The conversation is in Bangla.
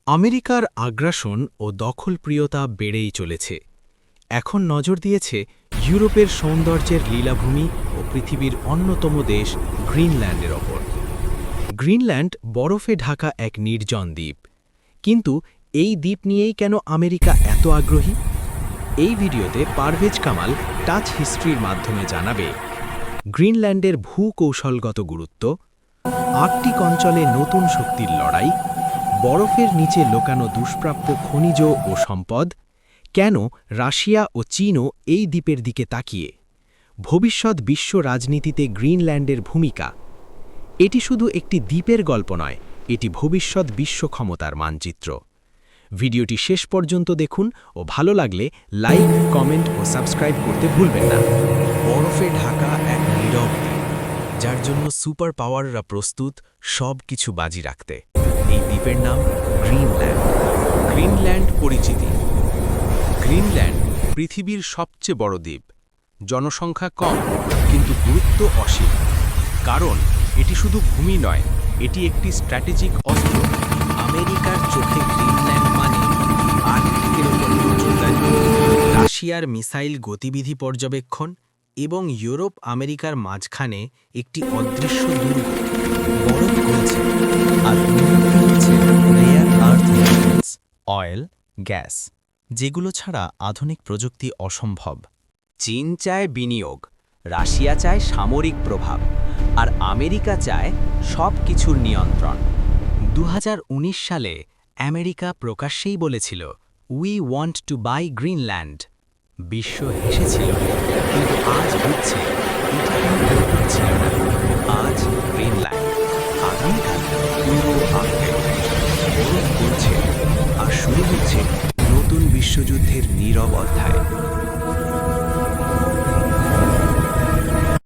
আমেরিকার আগ্রাসন ও দখলপ্রিয়তা বেড়েই চলেছে। এখন নজর দিয়েছে ইউরোপের সৌন্দর্যের লীলাভূমি ও পৃথিবীর অন্যতম দেশ গ্রিনল্যান্ডের ওপর। গ্রিনল্যান্ড বরফে ঢাকা এক নির্জন দ্বীপ। কিন্তু এই দ্বীপ নিয়েই কেন আমেরিকা এত আগ্রহী? এই ভিডিওতে পারভেজ কামাল টাচ হিস্ট্রির মাধ্যমে জানাবে গ্রিনল্যান্ডের ভূকৌশলগত গুরুত্ব, আর্কটিক অঞ্চলে নতুন শক্তির লড়াই, বরফের নিচে লুকানো দুষ্প্রাপ্য খনিজ ও সম্পদ, কেন রাশিয়া ও চীনও এই দ্বীপের দিকে তাকিয়ে, ভবিষ্যৎ বিশ্ব রাজনীতিতে গ্রিনল্যান্ডের ভূমিকা। এটি শুধু একটি দ্বীপের গল্প নয়, এটি ভবিষ্যৎ বিশ্ব ক্ষমতার মানচিত্র। ভিডিওটি শেষ পর্যন্ত দেখুন ও ভালো লাগলে লাইক, কমেন্ট ও সাবস্ক্রাইব করতে ভুলবেন না। বরফে ঢাকা এক নীরব দ্বীপ, যার জন্য সুপার পাওয়াররা প্রস্তুত সব কিছু বাজি রাখতে। এই দ্বীপের নাম গ্রিনল্যান্ড। গ্রিনল্যান্ড পরিচিতি। গ্রিনল্যান্ড পৃথিবীর সবচেয়ে বড় দ্বীপ। জনসংখ্যা কম, কিন্তু গুরুত্ব অসীম। কারণ এটি শুধু ভূমি নয়, এটি একটি স্ট্র্যাটেজিক অস্ত্র। আমেরিকার চোখে গ্রিনল্যান্ড মানে আর্কটিকের উপর নজরদারি, রাশিয়ার মিসাইল গতিবিধি পর্যবেক্ষণ এবং ইউরোপ আমেরিকার মাঝখানে একটি অদৃশ্য দুর্গ। বরফ গলছে আর rare earth metals, oil, gas, যেগুলো ছাড়া আধুনিক প্রযুক্তি অসম্ভব। চীন চায় বিনিয়োগ, রাশিয়া চায় সামরিক প্রভাব, আর আমেরিকা চায় সব কিছুর নিয়ন্ত্রণ। 2019 সালে আমেরিকা প্রকাশ্যেই বলেছিল, we want to buy Greenland. বিশ্ব হেসেছিল, কিন্তু আজ বুঝছে এটা কোনো কৌতুক ছিল না। আজ গ্রিনল্যান্ড আগামীকাল পুরো আর্কটিক। বরফ গলছে আর শুরু হচ্ছে নতুন বিশ্বযুদ্ধের নীরব অধ্যায়।